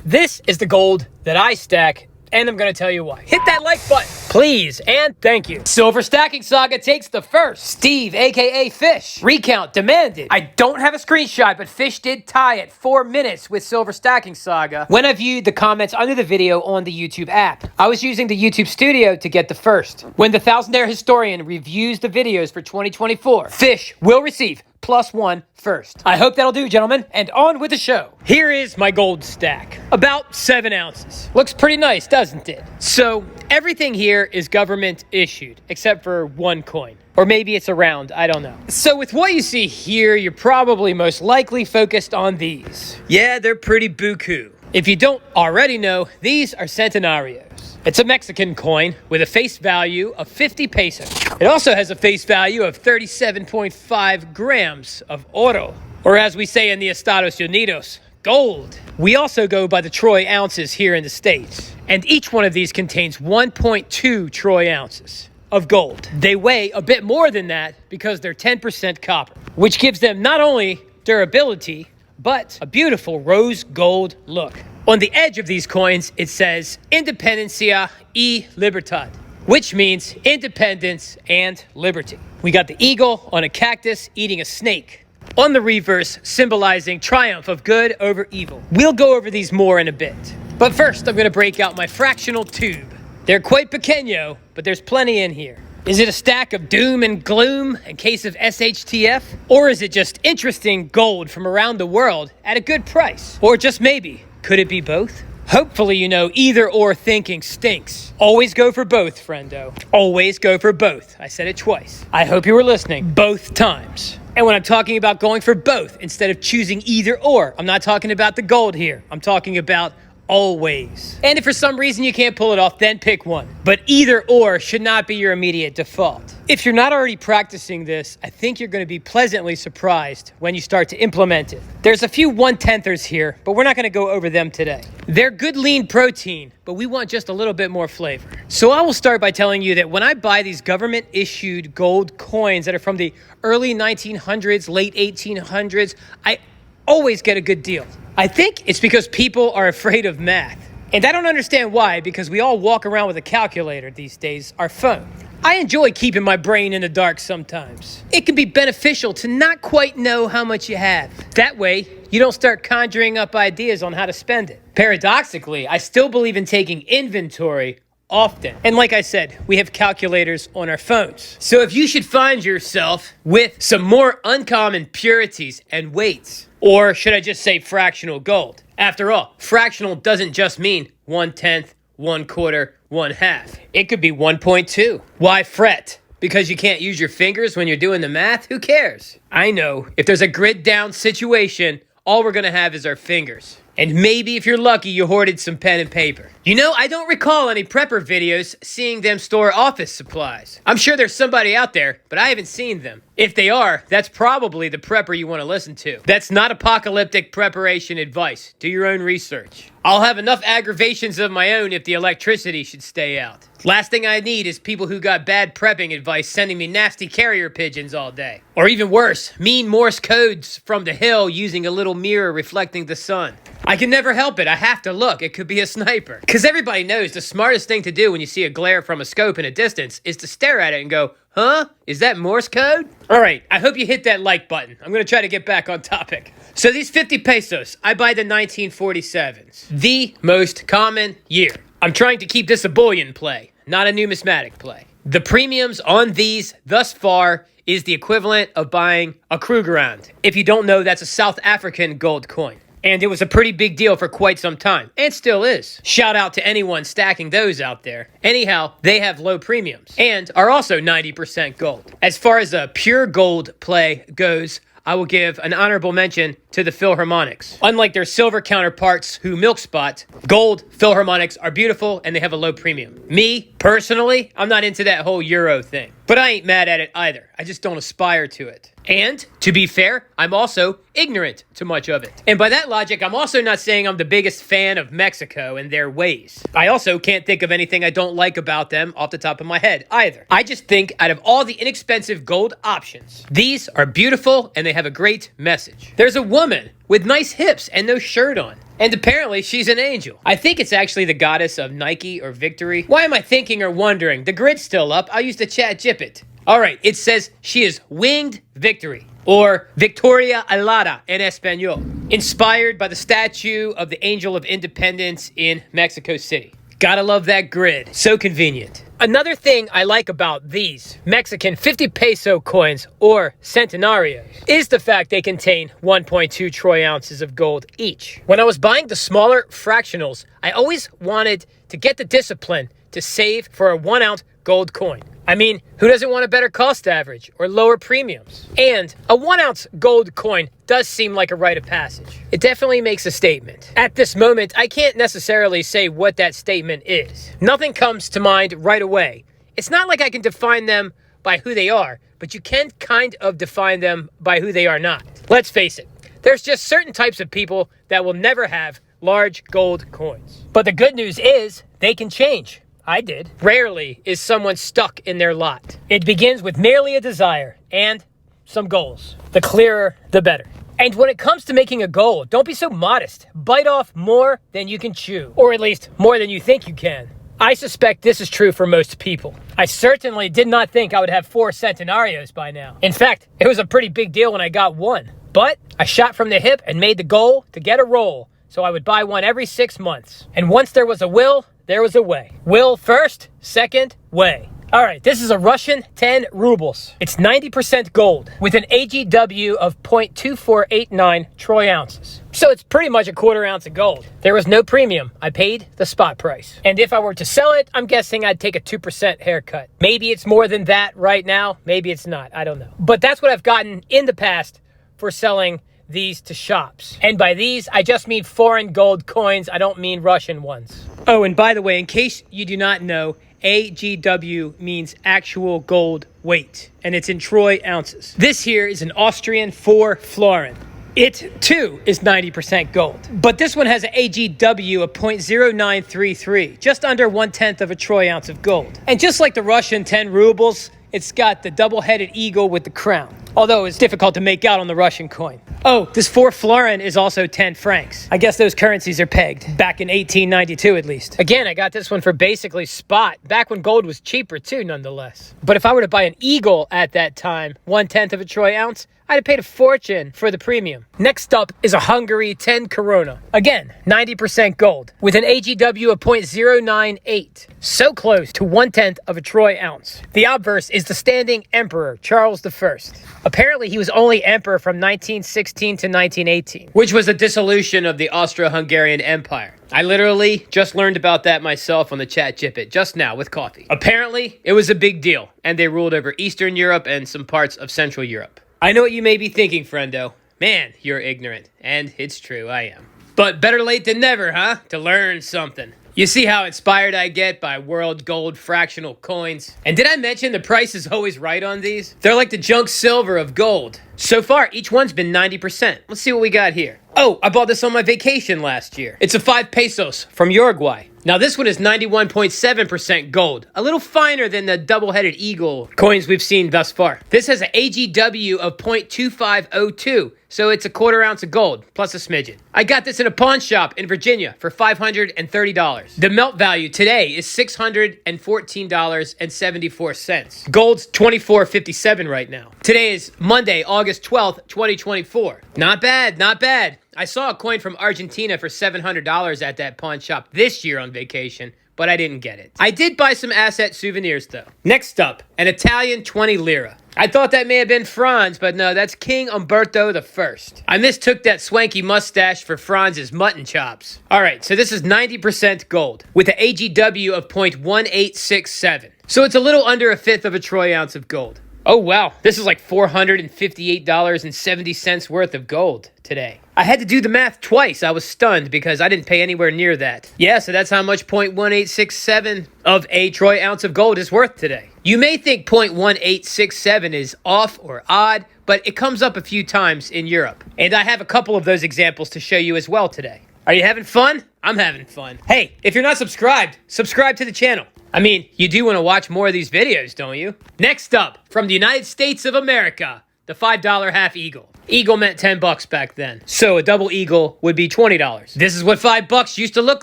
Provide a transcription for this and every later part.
This is the gold that I stack, and I'm going to tell you why. Hit that like button, please, and thank you. Silver Stacking Saga takes the first. Steve, aka Fish. Recount demanded. I don't have a screenshot, but Fish did tie at 4 minutes with Silver Stacking Saga when I viewed the comments under the video on the YouTube app. I was using the YouTube Studio to get the first. When the Thousandaire Historian reviews the videos for 2024, Fish will receive +1 first. I hope that'll do, gentlemen, and on with the show. Here is my gold stack. About 7 ounces. Looks pretty nice, doesn't it? So, everything here is government issued, except for one coin. Or maybe it's a round, I don't know. So with what you see here, you're probably most likely focused on these. Yeah, they're pretty buku. If you don't already know, these are centenarios. It's a Mexican coin with a face value of 50 pesos. It also has a face value of 37.5 grams of oro, or as we say in the Estados Unidos, gold. We also go by the troy ounces here in the States, and each one of these contains 1.2 troy ounces of gold. They weigh a bit more than that because they're 10% copper, which gives them not only durability, but a beautiful rose gold look. On the edge of these coins, it says Independencia y Libertad, which means independence and liberty. We got the eagle on a cactus eating a snake. On the reverse, symbolizing triumph of good over evil. We'll go over these more in a bit. But first, I'm going to break out my fractional tube. They're quite pequeño, but there's plenty in here. Is it a stack of doom and gloom in case of SHTF? Or is it just interesting gold from around the world at a good price? Or just maybe, could it be both? Hopefully you know either or thinking stinks. Always go for both, friendo. Always go for both. I said it twice. I hope you were listening both times. And when I'm talking about going for both instead of choosing either or, I'm not talking about the gold here. I'm talking about always. And if for some reason you can't pull it off, then pick one. But either or should not be your immediate default. If you're not already practicing this, I think you're going to be pleasantly surprised when you start to implement it. There's a few 1/10thers here, but we're not going to go over them today. They're good lean protein, but we want just a little bit more flavor. So I will start by telling you that when I buy these government-issued gold coins that are from the early 1900s, late 1800s, I always get a good deal. I think it's because people are afraid of math. And I don't understand why, because we all walk around with a calculator these days, our phone. I enjoy keeping my brain in the dark sometimes. It can be beneficial to not quite know how much you have. That way, you don't start conjuring up ideas on how to spend it. Paradoxically, I still believe in taking inventory often. And like I said, we have calculators on our phones. So if you should find yourself with some more uncommon purities and weights, or should I just say fractional gold? After all, fractional doesn't just mean 1/10, 1/4, 1/2. It could be 1.2. Why fret? Because you can't use your fingers when you're doing the math? Who cares? I know, if there's a grid down situation, all we're gonna have is our fingers. And maybe if you're lucky, you hoarded some pen and paper. You know, I don't recall any prepper videos seeing them store office supplies. I'm sure there's somebody out there, but I haven't seen them. If they are, that's probably the prepper you want to listen to. That's not apocalyptic preparation advice. Do your own research. I'll have enough aggravations of my own if the electricity should stay out. Last thing I need is people who got bad prepping advice sending me nasty carrier pigeons all day. Or even worse, mean Morse codes from the hill using a little mirror reflecting the sun. I can never help it. I have to look. It could be a sniper. Because everybody knows the smartest thing to do when you see a glare from a scope in a distance is to stare at it and go, huh? Is that Morse code? All right, I hope you hit that like button. I'm going to try to get back on topic. So these 50 pesos, I buy the 1947s. The most common year. I'm trying to keep this a bullion play, not a numismatic play. The premiums on these thus far is the equivalent of buying a Krugerrand. If you don't know, that's a South African gold coin. And it was a pretty big deal for quite some time, and still is. Shout out to anyone stacking those out there. Anyhow, they have low premiums, and are also 90% gold. As far as a pure gold play goes, I will give an honorable mention to the Philharmonics. Unlike their silver counterparts who milk spot, gold Philharmonics are beautiful and they have a low premium. Me, personally, I'm not into that whole Euro thing. But I ain't mad at it either. I just don't aspire to it. And, to be fair, I'm also ignorant to much of it. And by that logic, I'm also not saying I'm the biggest fan of Mexico and their ways. I also can't think of anything I don't like about them off the top of my head either. I just think out of all the inexpensive gold options, these are beautiful and they have a great message. There's a woman with nice hips and no shirt on. And apparently she's an angel. I think it's actually the goddess of Nike or victory. Why am I thinking or wondering? The grid's still up. I'll use the chat Jippet. All right, it says she is winged victory, or Victoria Alada in Espanol, inspired by the statue of the Angel of Independence in Mexico City. Gotta love that grid. So convenient. Another thing I like about these Mexican 50 peso coins, or centenarios, is the fact they contain 1.2 troy ounces of gold each. When I was buying the smaller fractionals, I always wanted to get the discipline to save for a 1 ounce gold coin. I mean, who doesn't want a better cost average or lower premiums? And a 1 ounce gold coin does seem like a rite of passage. It definitely makes a statement. At this moment, I can't necessarily say what that statement is. Nothing comes to mind right away. It's not like I can define them by who they are, but you can kind of define them by who they are not. Let's face it, there's just certain types of people that will never have large gold coins. But the good news is they can change. I did. Rarely is someone stuck in their lot. It begins with merely a desire and some goals. The clearer, the better. And when it comes to making a goal, don't be so modest. Bite off more than you can chew, or at least more than you think you can. I suspect this is true for most people. I certainly did not think I would have 4 centenarios by now. In fact, it was a pretty big deal when I got one. But I shot from the hip and made the goal to get a roll, so I would buy one every 6 months. And once there was a will, there was a way. Will first, second, way. All right, this is a Russian 10 rubles. It's 90% gold with an AGW of 0.2489 troy ounces. So it's pretty much a 1/4 ounce of gold. There was no premium. I paid the spot price. And if I were to sell it, I'm guessing I'd take a 2% haircut. Maybe it's more than that right now. Maybe it's not. I don't know. But that's what I've gotten in the past for selling these to shops. And by these, I just mean foreign gold coins. I don't mean Russian ones. Oh, and by the way, in case you do not know, AGW means actual gold weight, and it's in troy ounces. This here is an Austrian 4 florin. It, too, is 90% gold. But this one has an AGW of 0.0933, just under 1/10 of a troy ounce of gold. And just like the Russian 10 rubles, it's got the double-headed eagle with the crown. Although it's difficult to make out on the Russian coin. Oh, this 4 florin is also 10 francs. I guess those currencies are pegged. Back in 1892, at least. Again, I got this one for basically spot. Back when gold was cheaper, too, nonetheless. But if I were to buy an eagle at that time, 1/10 of a troy ounce, I'd have paid a fortune for the premium. Next up is a Hungary 10 Corona. Again, 90% gold, with an AGW of 0.098. So close to 1/10 of a troy ounce. The obverse is the standing emperor, Charles I. Apparently, he was only emperor from 1916 to 1918, which was a dissolution of the Austro-Hungarian Empire. I literally just learned about that myself on the chat Jippet just now with coffee. Apparently, it was a big deal, and they ruled over Eastern Europe and some parts of Central Europe. I know what you may be thinking, friendo. Man, you're ignorant. And it's true, I am. But better late than never, huh? To learn something. You see how inspired I get by world gold fractional coins? And did I mention the price is always right on these? They're like the junk silver of gold. So far, each one's been 90%. Let's see what we got here. Oh, I bought this on my vacation last year. It's a 5 pesos from Uruguay. Now this one is 91.7% gold, a little finer than the double-headed eagle coins we've seen thus far. This has an AGW of 0.2502, so it's a 1/4 ounce of gold, plus a smidgen. I got this in a pawn shop in Virginia for $530. The melt value today is $614.74. Gold's $24.57 right now. Today is Monday, August 12th, 2024. Not bad, not bad. I saw a coin from Argentina for $700 at that pawn shop this year on vacation, but I didn't get it. I did buy some asset souvenirs, though. Next up, an Italian 20 lira. I thought that may have been Franz, but no, that's King Umberto I. I mistook that swanky mustache for Franz's mutton chops. All right, so this is 90% gold with an AGW of 0.1867. So it's a little under 1/5 of a troy ounce of gold. Oh, wow. This is like $458.70 worth of gold today. I had to do the math twice. I was stunned because I didn't pay anywhere near that. Yeah, so that's how much 0.1867 of a troy ounce of gold is worth today. You may think 0.1867 is off or odd, but it comes up a few times in Europe. And I have a couple of those examples to show you as well today. Are you having fun? I'm having fun. Hey, if you're not subscribed, subscribe to the channel. I mean, you do want to watch more of these videos, don't you? Next up, from the United States of America, the $5 half eagle. Eagle meant 10 bucks back then. So a double eagle would be $20. This is what 5 bucks used to look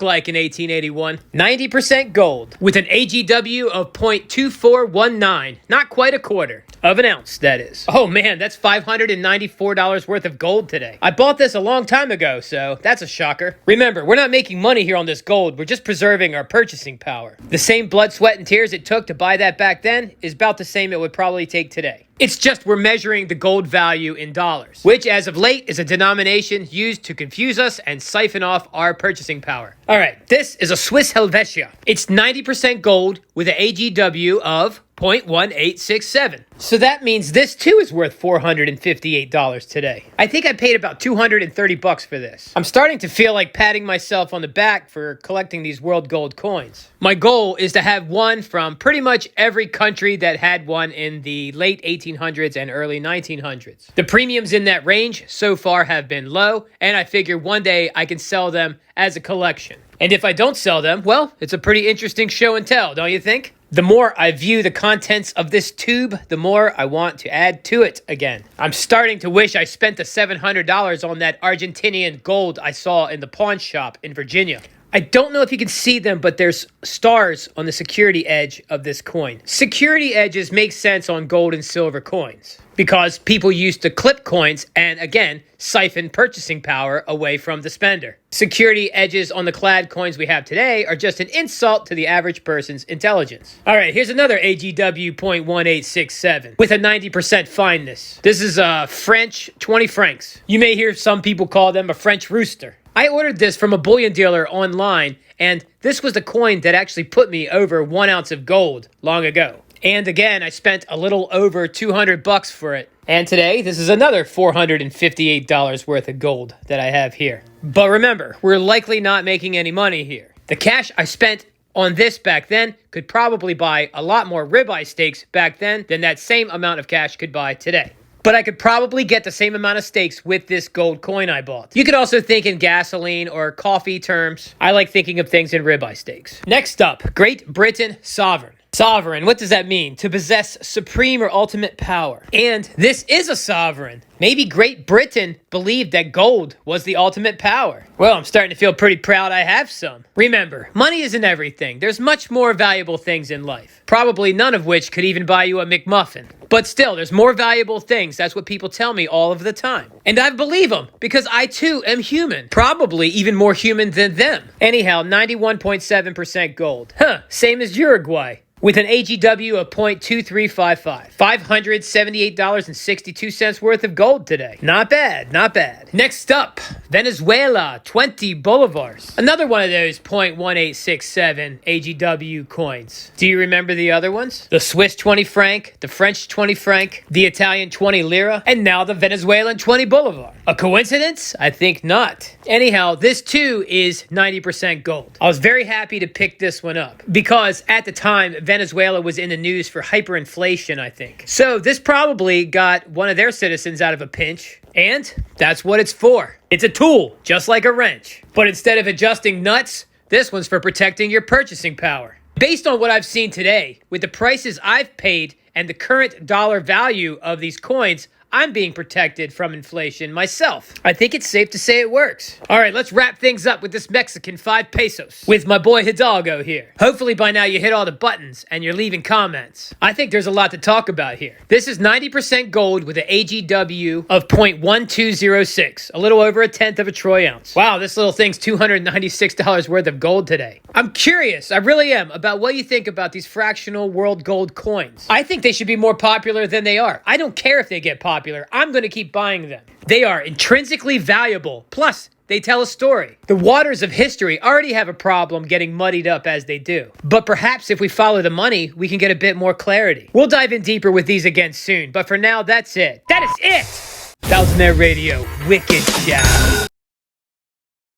like in 1881. 90% gold with an AGW of 0.2419. Not quite a quarter of an ounce, that is. Oh man, that's $594 worth of gold today. I bought this a long time ago, so that's a shocker. Remember, we're not making money here on this gold. We're just preserving our purchasing power. The same blood, sweat, and tears it took to buy that back then is about the same it would probably take today. It's just we're measuring the gold value in dollars, which as of late is a denomination used to confuse us and siphon off our purchasing power. All right, this is a Swiss Helvetia. It's 90% gold with an AGW of 0.1867. So that means this too is worth $458 today. I think I paid about 230 bucks for this. I'm starting to feel like patting myself on the back for collecting these world gold coins. My goal is to have one from pretty much every country that had one in the late 1800s and early 1900s. The premiums in that range so far have been low, and I figure one day I can sell them as a collection. And if I don't sell them, well, it's a pretty interesting show and tell, don't you think? The more I view the contents of this tube, the more I want to add to it again. I'm starting to wish I spent the $700 on that Argentinian gold I saw in the pawn shop in Virginia. I don't know if you can see them, but there's stars on the security edge of this coin. Security edges make sense on gold and silver coins because people used to clip coins and, again, siphon purchasing power away from the spender. Security edges on the clad coins we have today are just an insult to the average person's intelligence. All right, here's another AGW 0.1867 with a 90% fineness. This is a French 20 francs. You may hear some people call them a French rooster. I ordered this from a bullion dealer online, and this was the coin that actually put me over 1 ounce of gold long ago. And again, I spent a little over 200 bucks for it. And today, this is another $458 worth of gold that I have here. But remember, we're likely not making any money here. The cash I spent on this back then could probably buy a lot more ribeye steaks back then than that same amount of cash could buy today. But I could probably get the same amount of steaks with this gold coin I bought. You could also think in gasoline or coffee terms. I like thinking of things in ribeye steaks. Next up, Great Britain Sovereign. Sovereign, what does that mean? To possess supreme or ultimate power. And this is a sovereign. Maybe Great Britain believed that gold was the ultimate power. Well, I'm starting to feel pretty proud I have some. Remember, money isn't everything. There's much more valuable things in life. Probably none of which could even buy you a McMuffin. But still, there's more valuable things. That's what people tell me all of the time. And I believe them because I too am human. Probably even more human than them. Anyhow, 91.7% gold. Same as Uruguay. With an AGW of 0.2355. $578.62 worth of gold today. Not bad, not bad. Next up, Venezuela, 20 bolivars. Another one of those 0.1867 AGW coins. Do you remember the other ones? The Swiss 20 franc, the French 20 franc, the Italian 20 lira, and now the Venezuelan 20 bolivar. A coincidence? I think not. Anyhow, this too is 90% gold. I was very happy to pick this one up because at the time, Venezuela was in the news for hyperinflation, I think. So this probably got one of their citizens out of a pinch, and that's what it's for. It's a tool, just like a wrench. But instead of adjusting nuts, this one's for protecting your purchasing power. Based on what I've seen today, with the prices I've paid and the current dollar value of these coins, I'm being protected from inflation myself. I think it's safe to say it works. All right, let's wrap things up with this Mexican 5 pesos with my boy Hidalgo here. Hopefully by now you hit all the buttons and you're leaving comments. I think there's a lot to talk about here. This is 90% gold with an AGW of 0.1206, a little over a tenth of a troy ounce. Wow, this little thing's $296 worth of gold today. I'm curious, I really am, about what you think about these fractional world gold coins. I think they should be more popular than they are. I don't care if they get popular. I'm going to keep buying them. They are intrinsically valuable. Plus, They tell a story. The waters of history already have a problem getting muddied up as they do. But perhaps if we follow the money, we can get a bit more clarity. We'll dive in deeper with these again soon, but for now, that's it. That is it! Thousandaire Radio, wicked job.